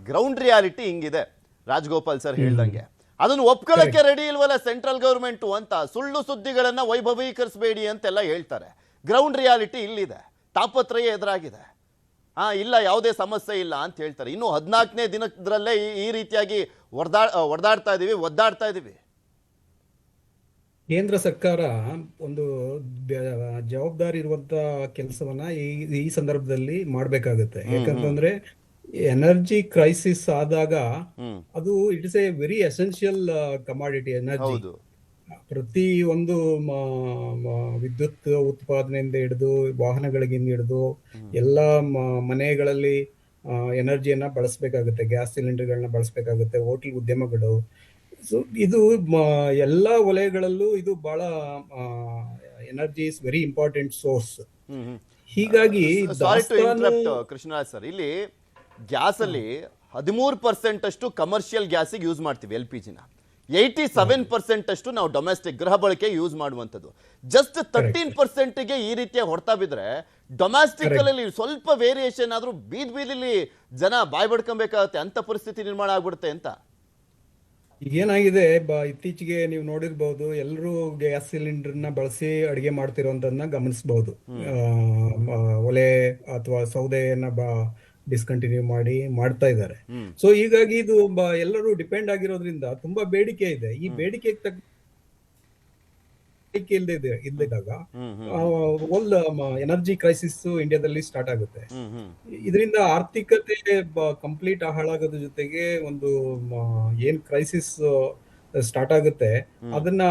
ಗ್ರೌಂಡ್ ರಿಯಾಲಿಟಿ ಹಿಂಗಿದೆ. ರಾಜಗೋಪಾಲ್ ಸರ್ ಹೇಳ್ದಂಗೆ ಅದನ್ನು ಒಪ್ಕೊಳ್ಳಕ್ಕೆ ರೆಡಿ ಇಲ್ವಲ್ಲ ಸೆಂಟ್ರಲ್ ಗೌರ್ಮೆಂಟ್ ಅಂತ. ಸುಳ್ಳು ಸುದ್ದಿಗಳನ್ನ ವೈಭವೀಕರಿಸಬೇಡಿ ಅಂತೆಲ್ಲ ಹೇಳ್ತಾರೆ. ಗ್ರೌಂಡ್ ರಿಯಾಲಿಟಿ ಇಲ್ಲಿದೆ, ತಾಪತ್ರಯ ಎದುರಾಗಿದೆ. ಇಲ್ಲ, ಯಾವುದೇ ಸಮಸ್ಯೆ ಇಲ್ಲ ಅಂತ ಹೇಳ್ತಾರೆ. ಇನ್ನು 14ನೇ ದಿನದಲ್ಲೇ ಈ ರೀತಿಯಾಗಿ ಒದ್ದಾಡ್ತಾ ಇದೀವಿ. ಕೇಂದ್ರ ಸರ್ಕಾರ ಒಂದು ಜವಾಬ್ದಾರಿ ಇರುವಂತ ಕೆಲಸವನ್ನ ಈ ಸಂದರ್ಭದಲ್ಲಿ ಮಾಡ್ಬೇಕಾಗುತ್ತೆ. ಯಾಕಂತಂದ್ರೆ ಎನರ್ಜಿ ಕ್ರೈಸಿಸ್ ಆದಾಗ ಅದು it is a very essential commodity energy. ಪ್ರತಿ ಒಂದು ವಿದ್ಯುತ್ ಉತ್ಪಾದನೆಯಿಂದ ಹಿಡಿದು ವಾಹನಗಳಿಗಿಂದ ಹಿಡಿದು ಎಲ್ಲ ಮನೆಗಳಲ್ಲಿ ಎನರ್ಜಿಯನ್ನ ಬಳಸಬೇಕಾಗುತ್ತೆ, ಗ್ಯಾಸ್ ಸಿಲಿಂಡರ್ಗಳನ್ನ ಬಳಸಬೇಕಾಗುತ್ತೆ, ಹೋಟೆಲ್ ಉದ್ಯಮಗಳು. ಸೊ ಇದು ಎಲ್ಲ ವಲಯಗಳಲ್ಲೂ ಇದು ಬಹಳ energy is very important source. ಹೀಗಾಗಿ ಕೃಷ್ಣರಾಜ್ ಸರ್, ಇಲ್ಲಿ ಗ್ಯಾಸ್ ಅಲ್ಲಿ 13% ಅಷ್ಟು ಕಮರ್ಷಿಯಲ್ ಗ್ಯಾಸಿಗೆ ಯೂಸ್ ಮಾಡ್ತೀವಿ LPG-ನ. 87% ಅಷ್ಟು ನಾವು ಡೊಮೆಸ್ಟಿಕ್ ಗೃಹ ಬಳಕೆ ಯೂಸ್ ಮಾಡುವಂಥದ್ದು. ಜಸ್ಟ್ 13%ಗೆ ಈ ರೀತಿಯ ಹೊಡ್ತಾ ಬಿದ್ರೆ ಡೊಮೆಸ್ಟಿಕ್ ಅಲ್ಲಿ ಸ್ವಲ್ಪ ವೇರಿಯೇಷನ್ ಆದ್ರೂ ಬೀದಿಲಿ ಜನ ಬಾಯ್ ಬಡ್ಕೊಬೇಕಾಗತ್ತೆ, ಅಂತ ಪರಿಸ್ಥಿತಿ ನಿರ್ಮಾಣ ಆಗ್ಬಿಡುತ್ತೆ ಅಂತ. ಏನಾಗಿದೆ, ಇತ್ತೀಚೆಗೆ ನೀವು ನೋಡಿರ್ಬಹುದು, ಎಲ್ಲರೂ ಗ್ಯಾಸ್ ಸಿಲಿಂಡರ್ನ ಬಳಸಿ ಅಡಿಗೆ ಮಾಡ್ತಿರೋದನ್ನ ಗಮನಿಸಬಹುದು. ಒಲೆ ಅಥವಾ ಸೌದೆಯನ್ನ ಡಿಸ್ಕಂಟಿನ್ಯೂ ಮಾಡ್ತಾ ಇದ್ದಾರೆ. ಸೊ ಹೀಗಾಗಿ ಇದು ಎಲ್ಲರೂ ಡಿಪೆಂಡ್ ಆಗಿರೋದ್ರಿಂದ ತುಂಬಾ ಬೇಡಿಕೆ ಇದೆ. ಈ ಬೇಡಿಕೆಗೆ ತಕ್ಕ ಇಲ್ಲದಾಗ ಎನರ್ಜಿ ಕ್ರೈಸಿಸ್ ಇಂಡಿಯಾದಲ್ಲಿ ಸ್ಟಾರ್ಟ್ ಆಗುತ್ತೆ. ಇದರಿಂದ ಆರ್ಥಿಕತೆ ಕಂಪ್ಲೀಟ್ ಹಾಳಾಗೋದ್ರ ಜೊತೆಗೆ ಒಂದು ಏನ್ ಕ್ರೈಸಿಸ್ ಸ್ಟಾರ್ಟ್ ಆಗುತ್ತೆ ಅದನ್ನ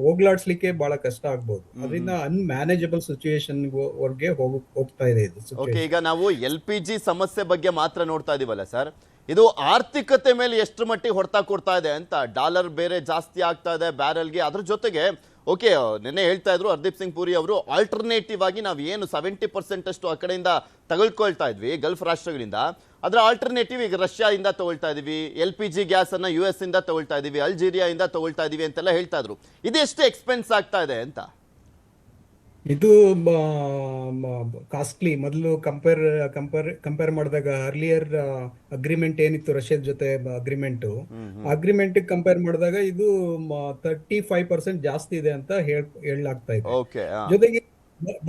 ಹೋಗ್ಲಾಡ್ಸ್ಲಿಕ್ಕೆ ಬಹಳ ಕಷ್ಟ ಆಗ್ಬಹುದು. ಅದರಿಂದ ಅನ್ಮ್ಯಾನೇಜಬಲ್ ಸಿಚುಯೇಷನ್ ವರ್ಗೆ ಹೋಗ್ತಾ ಇದೆ ಇದು. ಈಗ ನಾವು LPG ಸಮಸ್ಯೆ ಬಗ್ಗೆ ಮಾತ್ರ ನೋಡ್ತಾ ಇದೀವಲ್ಲ ಸರ್, ಇದು ಆರ್ಥಿಕತೆ ಮೇಲೆ ಎಷ್ಟು ಮಟ್ಟಿಗೆ ಹೊಡ್ತಾ ಕೊಡ್ತಾ ಇದೆ ಅಂತ. ಡಾಲರ್ ಬೇರೆ ಜಾಸ್ತಿ ಆಗ್ತಾ ಇದೆ ಬ್ಯಾರೆಲ್ಗೆ. ಅದ್ರ ಜೊತೆಗೆ ಓಕೆ, ನಿನ್ನೆ ಹೇಳ್ತಾ ಇದ್ರು ಹರ್ದೀಪ್ ಸಿಂಗ್ ಪುರಿ ಅವರು, ಆಲ್ಟರ್ನೇಟಿವ್ ಆಗಿ ನಾವು ಏನು 70% ಅಷ್ಟು ಆ ಕಡೆಯಿಂದ ತಗೊಳ್ಕೊಳ್ತಾ ಇದ್ವಿ ಗಲ್ಫ್ ರಾಷ್ಟ್ರಗಳಿಂದ, ಅದರ ಆಲ್ಟರ್ನೇಟಿವ್ ಈಗ ರಷ್ಯಾದಿಂದ ತಗೊಳ್ತಾ ಇದೀವಿ, LPG ಗ್ಯಾಸ್ ಅನ್ನ US ಇಂದ ತಗೊಳ್ತಾ ಇದೀವಿ, ಅಲ್ಜೀರಿಯಾ ಇಂದ ತಗೊಳ್ತಾ ಇದೀವಿ ಅಂತೆಲ್ಲ ಹೇಳ್ತಾ ಇದ್ರು. ಇದೆಷ್ಟು ಎಕ್ಸ್ಪೆನ್ಸ್ ಆಗ್ತಾ ಇದೆ ಅಂತ? ಇದು ಕಾಸ್ಟ್ಲಿ. ಮೊದಲು ಕಂಪೇರ್ ಮಾಡಿದಾಗ ಅರ್ಲಿಯರ್ ಅಗ್ರಿಮೆಂಟ್ ಏನಿತ್ತು ರಷ್ಯಾದ ಜೊತೆ ಅಗ್ರಿಮೆಂಟ್ ಕಂಪೇರ್ ಮಾಡಿದಾಗ ಇದು 35% ಜಾಸ್ತಿ ಇದೆ ಅಂತ ಹೇಳಲಾಗ್ತಾ ಇದೆ. ಜೊತೆಗೆ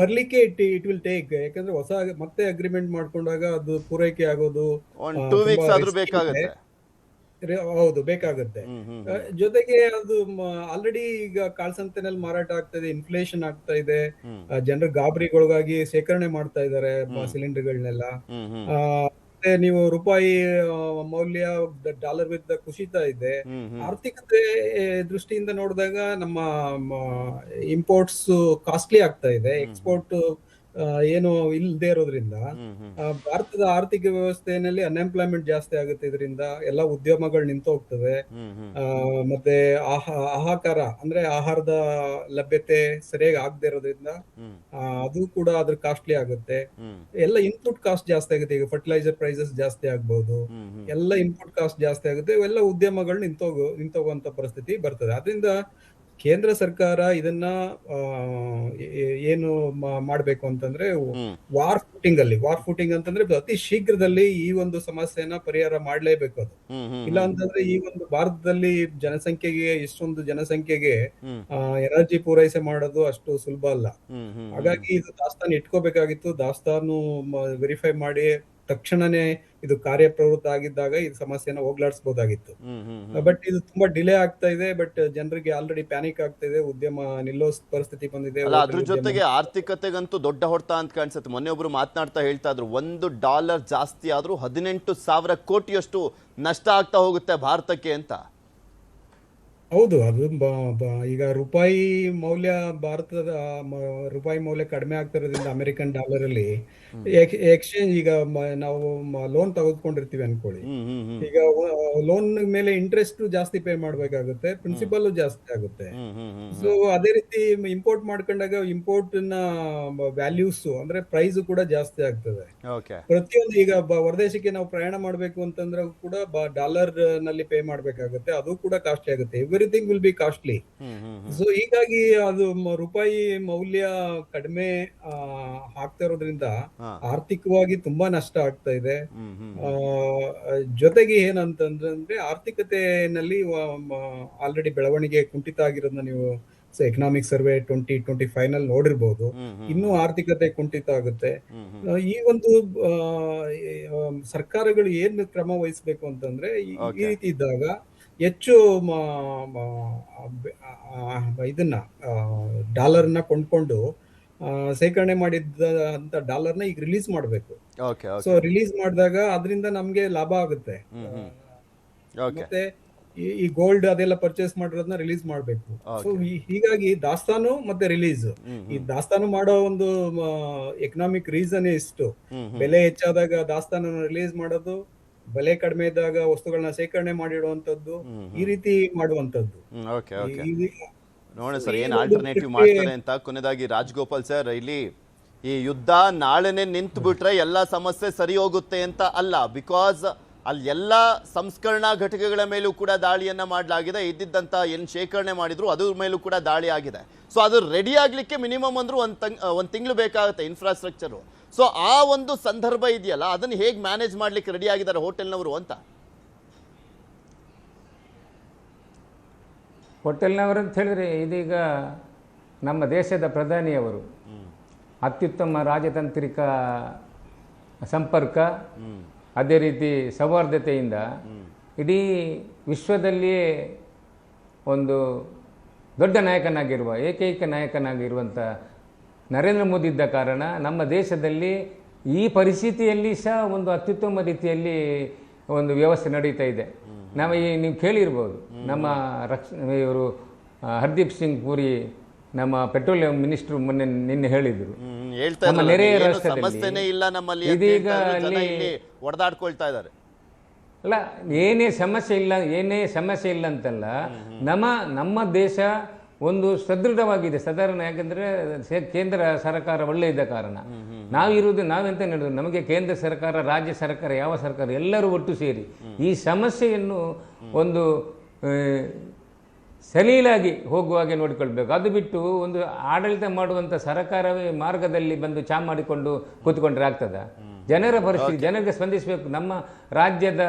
ಬರ್ಲಿಕ್ಕೆ ಇಟ್ ವಿಲ್ ಟೇಕ್, ಯಾಕಂದ್ರೆ ಹೊಸ ಮತ್ತೆ ಅಗ್ರಿಮೆಂಟ್ ಮಾಡ್ಕೊಂಡಾಗ ಅದು ಪೂರೈಕೆ ಆಗೋದು ಹೌದು ಬೇಕಾಗುತ್ತೆ. ಜೊತೆಗೆ ಅದು ಆಲ್ರೆಡಿ ಈಗ ಕಾಳಸಂತೆನಲ್ಲಿ ಮಾರಾಟ ಆಗ್ತಾ ಇದೆ, ಇನ್ಫ್ಲೇಷನ್ ಆಗ್ತಾ ಇದೆ, ಜನರು ಗಾಬರಿಗೊಳಗಾಗಿ ಶೇಖರಣೆ ಮಾಡ್ತಾ ಇದ್ದಾರೆ ಸಿಲಿಂಡರ್ಗಳನ್ನೆಲ್ಲ. ಮತ್ತೆ ನೀವು ರೂಪಾಯಿ ಮೌಲ್ಯ ಡಾಲರ್ ವಿರುದ್ಧ ಕುಸಿತಾ ಇದೆ. ಆರ್ಥಿಕತೆ ದೃಷ್ಟಿಯಿಂದ ನೋಡಿದಾಗ ನಮ್ಮ ಇಂಪೋರ್ಟ್ಸ್ ಕಾಸ್ಟ್ಲಿ ಆಗ್ತಾ ಇದೆ, ಎಕ್ಸ್ಪೋರ್ಟ್ ಏನು ಇಲ್ಲದೆ ಇರೋದ್ರಿಂದ ಭಾರತದ ಆರ್ಥಿಕ ವ್ಯವಸ್ಥೆಯಲ್ಲಿ ಅನ್ಎಂಪ್ಲಾಯ್ಮೆಂಟ್ ಜಾಸ್ತಿ ಆಗುತ್ತೆ. ಇದರಿಂದ ಎಲ್ಲ ಉದ್ಯಮಗಳು ನಿಂತು ಹೋಗ್ತವೆ. ಮತ್ತೆ ಆಹಾಕಾರ ಅಂದ್ರೆ ಆಹಾರದ ಲಭ್ಯತೆ ಸರಿಯಾಗಿ ಆಗದೆ ಇರೋದ್ರಿಂದ ಅದು ಕೂಡ ಅದ್ರ ಕಾಸ್ಟ್ಲಿ ಆಗುತ್ತೆ. ಎಲ್ಲ ಇನ್ಪುಟ್ ಕಾಸ್ಟ್ ಜಾಸ್ತಿ ಆಗುತ್ತೆ. ಈಗ ಫರ್ಟಿಲೈಸರ್ ಪ್ರೈಸಸ್ ಜಾಸ್ತಿ ಆಗ್ಬಹುದು, ಎಲ್ಲ ಇನ್ಪುಟ್ ಕಾಸ್ಟ್ ಜಾಸ್ತಿ ಆಗುತ್ತೆ. ಇವೆಲ್ಲ ಉದ್ಯಮಗಳು ನಿಂತೋಗುವಂತ ಪರಿಸ್ಥಿತಿ ಬರ್ತದೆ. ಅದರಿಂದ ಕೇಂದ್ರ ಸರ್ಕಾರ ಇದನ್ನ ಏನು ಮಾಡಬೇಕು ಅಂತಂದ್ರೆ ವಾರ್ ಫುಟಿಂಗ್ ಅಂತಂದ್ರೆ ಅತಿ ಶೀಘ್ರದಲ್ಲಿ ಈ ಒಂದು ಸಮಸ್ಯೆನ ಪರಿಹಾರ ಮಾಡ್ಲೇಬೇಕು. ಅದು ಇಲ್ಲ ಅಂತಂದ್ರೆ ಈ ಒಂದು ಭಾರತದಲ್ಲಿ ಇಷ್ಟೊಂದು ಜನಸಂಖ್ಯೆಗೆ ಎನರ್ಜಿ ಪೂರೈಕೆ ಮಾಡೋದು ಅಷ್ಟು ಸುಲಭ ಅಲ್ಲ. ಹಾಗಾಗಿ ಇದು ದಾಸ್ತಾನು ಇಟ್ಕೋಬೇಕಾಗಿತ್ತು. ದಾಸ್ತಾನು ವೆರಿಫೈ ಮಾಡಿ ತಕ್ಷಣನೇ ಇದು ಕಾರ್ಯಪ್ರವೃತ್ತ ಆಗಿದ್ದಾಗ ಈ ಸಮಸ್ಯೆನ ಹೋಗ್ಲಾಡಿಸಬಹುದಾಗಿತ್ತು. ಬಟ್ ಇದು ತುಂಬಾ ಡಿಲೇ ಆಗ್ತಾ ಇದೆ. ಬಟ್ ಜನರಿಗೆ ಆಲ್ರೆಡಿ ಪ್ಯಾನಿಕ್ ಆಗ್ತಾ ಇದೆ, ಉದ್ಯಮ ನಿಲ್ಲೋ ಪರಿಸ್ಥಿತಿ ಬಂದಿದೆ. ಅದ್ರ ಜೊತೆಗೆ ಆರ್ಥಿಕತೆಗಂತೂ ದೊಡ್ಡ ಹೊಡೆತ ಅಂತ ಕಾಣಿಸುತ್ತೆ. ಮೊನ್ನೆ ಒಬ್ರು ಮಾತನಾಡ್ತಾ ಹೇಳ್ತಾ ಇದ್ರು, $1 ಜಾಸ್ತಿ ಆದ್ರೂ 18,000 ಕೋಟಿಯಷ್ಟು ನಷ್ಟ ಆಗ್ತಾ ಹೋಗುತ್ತೆ ಭಾರತಕ್ಕೆ ಅಂತ. ಹೌದು, ಅದು ಈಗ ರೂಪಾಯಿ ಮೌಲ್ಯ ಭಾರತದ ರೂಪಾಯಿ ಮೌಲ್ಯ ಕಡಿಮೆ ಆಗ್ತಿರೋದ್ರಿಂದ ಅಮೆರಿಕನ್ ಡಾಲರ್ ಅಲ್ಲಿ ಎಕ್ಸ್ಚೇಂಜ್ ಈಗ ನಾವು ಲೋನ್ ತೆಗೆದುಕೊಂಡಿರ್ತೀವಿ ಅನ್ಕೊಳ್ಳಿ. ಈಗ ಲೋನ್ ಮೇಲೆ ಇಂಟ್ರೆಸ್ಟ್ ಜಾಸ್ತಿ ಪೇ ಮಾಡ್ಬೇಕಾಗುತ್ತೆ, ಪ್ರಿನ್ಸಿಪಲ್ ಜಾಸ್ತಿ ಆಗುತ್ತೆ. ಸೊ ಅದೇ ರೀತಿ ಇಂಪೋರ್ಟ್ ಮಾಡ್ಕೊಂಡಾಗ ಇಂಪೋರ್ಟ್ ನ ವ್ಯಾಲ್ಯೂಸ್ ಅಂದ್ರೆ ಪ್ರೈಸ್ ಕೂಡ ಜಾಸ್ತಿ ಆಗ್ತದೆ. ಪ್ರತಿಯೊಂದು ಈಗ ಹೊರದೇಶಕ್ಕೆ ನಾವು ಪ್ರಯಾಣ ಮಾಡ್ಬೇಕು ಅಂತಂದ್ರೆ ಕೂಡ ಡಾಲರ್ ನಲ್ಲಿ ಪೇ ಮಾಡ್ಬೇಕಾಗುತ್ತೆ, ಅದು ಕೂಡ ಕಾಸ್ಟ್ಲಿ ಆಗುತ್ತೆ. Everything will be costly. So ಹೀಗಾಗಿ ಅದು ರೂಪಾಯಿ ಮೌಲ್ಯ ಕಡಿಮೆ ಆಗ್ತಾ ಇರೋದ್ರಿಂದ ಆರ್ಥಿಕವಾಗಿ ತುಂಬಾ ನಷ್ಟ ಆಗ್ತಾ ಇದೆ. ಜೊತೆಗೆ ಏನಂತಂದ್ರೆ ಆರ್ಥಿಕತೆಯಲ್ಲಿ ಆಲ್ರೆಡಿ ಬೆಳವಣಿಗೆ ಕುಂಠಿತ ಆಗಿರೋದನ್ನ ನೀವು ಎಕನಾಮಿಕ್ ಸರ್ವೆ 2025 ನಲ್ಲಿ ನೋಡಿರ್ಬೋದು. ಇನ್ನೂ ಆರ್ಥಿಕತೆ ಕುಂಠಿತ ಆಗುತ್ತೆ. ಈ ಒಂದು ಸರ್ಕಾರಗಳು ಏನ್ ಕ್ರಮ ವಹಿಸ್ಬೇಕು ಅಂತಂದ್ರೆ ಈ ರೀತಿ ಇದ್ದಾಗ ಹೆಚ್ಚು ಇದನ್ನ ಡಾಲರ್ನ ಕೊಂಡ್ಕೊಂಡು ಶೇಖರಣೆ ಮಾಡಿದ್ದ ಡಾಲರ್ನ ಈಗ ರಿಲೀಸ್ ಮಾಡಬೇಕು. ಸೊ ರಿಲೀಸ್ ಮಾಡಿದಾಗ ಅದರಿಂದ ನಮ್ಗೆ ಲಾಭ ಆಗುತ್ತೆ. ಮತ್ತೆ ಈ ಗೋಲ್ಡ್ ಅದೆಲ್ಲ ಪರ್ಚೇಸ್ ಮಾಡಿರೋದನ್ನ ರಿಲೀಸ್ ಮಾಡ್ಬೇಕು. ಸೊ ಹೀಗಾಗಿ ದಾಸ್ತಾನು ಮತ್ತೆ ರಿಲೀಸ್, ಈ ದಾಸ್ತಾನು ಮಾಡೋ ಒಂದು ಎಕನಾಮಿಕ್ ರೀಸನ್ ಇಷ್ಟು. ಬೆಲೆ ಹೆಚ್ಚಾದಾಗ ದಾಸ್ತಾನು ರಿಲೀಸ್ ಮಾಡೋದು, ಬೆಲೆ ಕಡಿಮೆ ಇದ್ದಾಗ ವಸ್ತುಗಳನ್ನ ಶೇಖರಣೆ ಮಾಡಿಡುವಂತದ್ದು, ಈ ರೀತಿ ಮಾಡುವಂತದ್ದು. ನೋಡಿ ಸರ್ ಏನ್ ಆಲ್ಟರ್ನೇಟಿವ್ ಮಾಡ್ತಾರೆ ಅಂತ. ಕೊನೆಯದಾಗಿ ರಾಜಗೋಪಾಲ್ ಸರ್, ಇಲ್ಲಿ ಈ ಯುದ್ಧ ನಾಳೆನೆ ನಿಂತು ಬಿಟ್ರೆ ಎಲ್ಲಾ ಸಮಸ್ಯೆ ಸರಿ ಹೋಗುತ್ತೆ ಅಂತ ಅಲ್ಲ. ಬಿಕಾಸ್ ಅಲ್ಲಿ ಎಲ್ಲ ಸಂಸ್ಕರಣಾ ಘಟಕಗಳ ಮೇಲೂ ಕೂಡ ದಾಳಿಯನ್ನ ಮಾಡಲಾಗಿದೆ. ಇದ್ದಿದ್ದಂತ ಏನ್ ಶೇಖರಣೆ ಮಾಡಿದ್ರು ಅದ್ರ ಮೇಲೂ ಕೂಡ ದಾಳಿ ಆಗಿದೆ. ಸೊ ಅದು ರೆಡಿ ಆಗ್ಲಿಕ್ಕೆ ಮಿನಿಮಮ್ ಅಂದ್ರೂ ಒಂದ್ ತಿಂಗಳು ಬೇಕಾಗುತ್ತೆ ಇನ್ಫ್ರಾಸ್ಟ್ರಕ್ಚರ್. ಸೊ ಆ ಒಂದು ಸಂದರ್ಭ ಇದೆಯಲ್ಲ, ಅದನ್ನ ಹೇಗೆ ಮ್ಯಾನೇಜ್ ಮಾಡ್ಲಿಕ್ಕೆ ರೆಡಿ ಆಗಿದ್ದಾರೆ ಹೋಟೆಲ್ನವರು ಅಂತ. ಹೋಟೆಲ್ನವರು ಅಂತ ಹೇಳಿದ್ರೆ ಇದೀಗ ನಮ್ಮ ದೇಶದ ಪ್ರಧಾನಿಯವರು ಅತ್ಯುತ್ತಮ ರಾಜತಾಂತ್ರಿಕ ಸಂಪರ್ಕ, ಅದೇ ರೀತಿ ಸೌಹಾರ್ದತೆಯಿಂದ ಇಡೀ ವಿಶ್ವದಲ್ಲಿಯೇ ಒಂದು ದೊಡ್ಡ ನಾಯಕನಾಗಿರುವ ಏಕೈಕ ನಾಯಕನಾಗಿರುವಂಥ ನರೇಂದ್ರ ಮೋದಿ ಇದ್ದ ಕಾರಣ ನಮ್ಮ ದೇಶದಲ್ಲಿ ಈ ಪರಿಸ್ಥಿತಿಯಲ್ಲಿ ಸಹ ಒಂದು ಅತ್ಯುತ್ತಮ ರೀತಿಯಲ್ಲಿ ಒಂದು ವ್ಯವಸ್ಥೆ ನಡೀತಾ ಇದೆ. ನಾವು ನೀವು ಕೇಳಿರ್ಬೋದು, ನಮ್ಮ ಇವರು ಹರ್ದೀಪ್ ಸಿಂಗ್ ಪುರಿ ನಮ್ಮ ಪೆಟ್ರೋಲಿಯಂ ಮಿನಿಸ್ಟರ್ ನಿನ್ನೆ ಹೇಳಿದ್ರು, ನಮ್ಮ ನೆರೆಯ ರಾಷ್ಟ್ರದಲ್ಲಿ ಇದೀಗ ಹೊಡೆದಾಡ್ಕೊಳ್ತಾ ಇದ್ದಾರೆ. ಅಲ್ಲ, ಏನೇ ಸಮಸ್ಯೆ ಇಲ್ಲ ಅಂತಲ್ಲ. ನಮ್ಮ ದೇಶ ಒಂದು ಸದೃಢವಾಗಿದೆ ಸಾಧಾರಣ. ಯಾಕಂದ್ರೆ ಕೇಂದ್ರ ಸರ್ಕಾರ ಒಳ್ಳೆ ಇದ್ದ ಕಾರಣ ನಾವೆಂತ ಹೇಳಿದ್ರು, ನಮಗೆ ಕೇಂದ್ರ ಸರ್ಕಾರ, ರಾಜ್ಯ ಸರ್ಕಾರ, ಯಾವ ಸರ್ಕಾರ ಎಲ್ಲರೂ ಒಟ್ಟು ಸೇರಿ ಈ ಸಮಸ್ಯೆಯನ್ನು ಒಂದು ಸಲೀಲಾಗಿ ಹೋಗುವಾಗೆ ನೋಡಿಕೊಳ್ಬೇಕು. ಅದು ಬಿಟ್ಟು ಒಂದು ಆಡಳಿತ ಮಾಡುವಂಥ ಸರ್ಕಾರವೇ ಮಾರ್ಗದಲ್ಲಿ ಬಂದು ಚಾ ಮಾಡಿಕೊಂಡು ಕೂತ್ಕೊಂಡ್ರೆ ಆಗ್ತದ? ಜನರ ಪರಿಸ್ಥಿತಿ, ಜನರಿಗೆ ಸ್ಪಂದಿಸಬೇಕು. ನಮ್ಮ ರಾಜ್ಯದ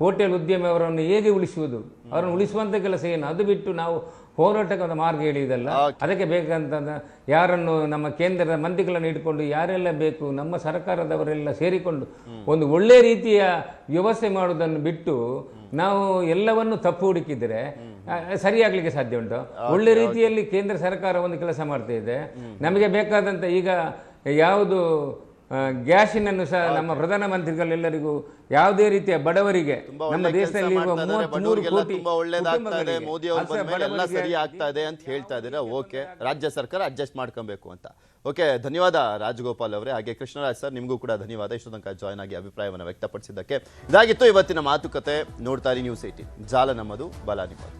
ಹೋಟೆಲ್ ಉದ್ಯಮವರನ್ನು ಹೇಗೆ ಉಳಿಸುವುದು, ಅವರನ್ನು ಉಳಿಸುವಂಥ ಕೆಲಸ ಏನು? ಅದು ಬಿಟ್ಟು ನಾವು ಹೋರಾಟದ ಮಾರ್ಗ ಹೇಳಿದಲ್ಲ. ಅದಕ್ಕೆ ಬೇಕಂತ ಯಾರನ್ನು ನಮ್ಮ ಕೇಂದ್ರದ ಮಂತ್ರಿಗಳನ್ನು ಇಟ್ಕೊಂಡು ಯಾರೆಲ್ಲ ಬೇಕು, ನಮ್ಮ ಸರ್ಕಾರದವರೆಲ್ಲ ಸೇರಿಕೊಂಡು ಒಂದು ಒಳ್ಳೆ ರೀತಿಯ ವ್ಯವಸ್ಥೆ ಮಾಡುವುದನ್ನು ಬಿಟ್ಟು ನಾವು ಎಲ್ಲವನ್ನು ತಪ್ಪು ಹುಡುಕಿದರೆ ಸರಿಯಾಗಲಿಕ್ಕೆ ಸಾಧ್ಯ ಉಂಟು? ಒಳ್ಳೆ ರೀತಿಯಲ್ಲಿ ಕೇಂದ್ರ ಸರ್ಕಾರ ಒಂದು ಕೆಲಸ ಮಾಡ್ತಾ ಇದೆ. ನಮಗೆ ಬೇಕಾದಂಥ ಈಗ ಯಾವುದು ಗ್ಯಾಸಿನನ್ನು ಸಹ ನಮ್ಮ ಪ್ರಧಾನಮಂತ್ರಿಗಳೆಲ್ಲರಿಗೂ ಯಾವುದೇ ರೀತಿಯ ಬಡವರಿಗೆ ನಮ್ಮ ದೇಶದಲ್ಲಿ ಮೋದಿ ಅವರು ಸರಿ ಆಗ್ತಾ ಇದೆ ಅಂತ ಹೇಳ್ತಾ ಇದ್ದೀರಾ. ಓಕೆ, ರಾಜ್ಯ ಸರ್ಕಾರ ಅಡ್ಜಸ್ಟ್ ಮಾಡ್ಕೊಬೇಕು ಅಂತ. ಓಕೆ, ಧನ್ಯವಾದ ರಾಜಗೋಪಾಲ್ ಅವರೇ. ಹಾಗೆ ಕೃಷ್ಣರಾಜ್ ಸರ್, ನಿಮಗೂ ಕೂಡ ಧನ್ಯವಾದ ಇಷ್ಟು ತನಕ ಜಾಯ್ನ್ ಆಗಿ ಅಭಿಪ್ರಾಯವನ್ನು ವ್ಯಕ್ತಪಡಿಸಿದ್ದಕ್ಕೆ. ಇದಾಗಿತ್ತು ಇವತ್ತಿನ ಮಾತುಕತೆ. ನೋಡ್ತಾ ಇರಿ ನ್ಯೂಸ್ 18, ಜಾಲ ನಮ್ಮದು, ಬಲ ನಿಮ್ಮದು.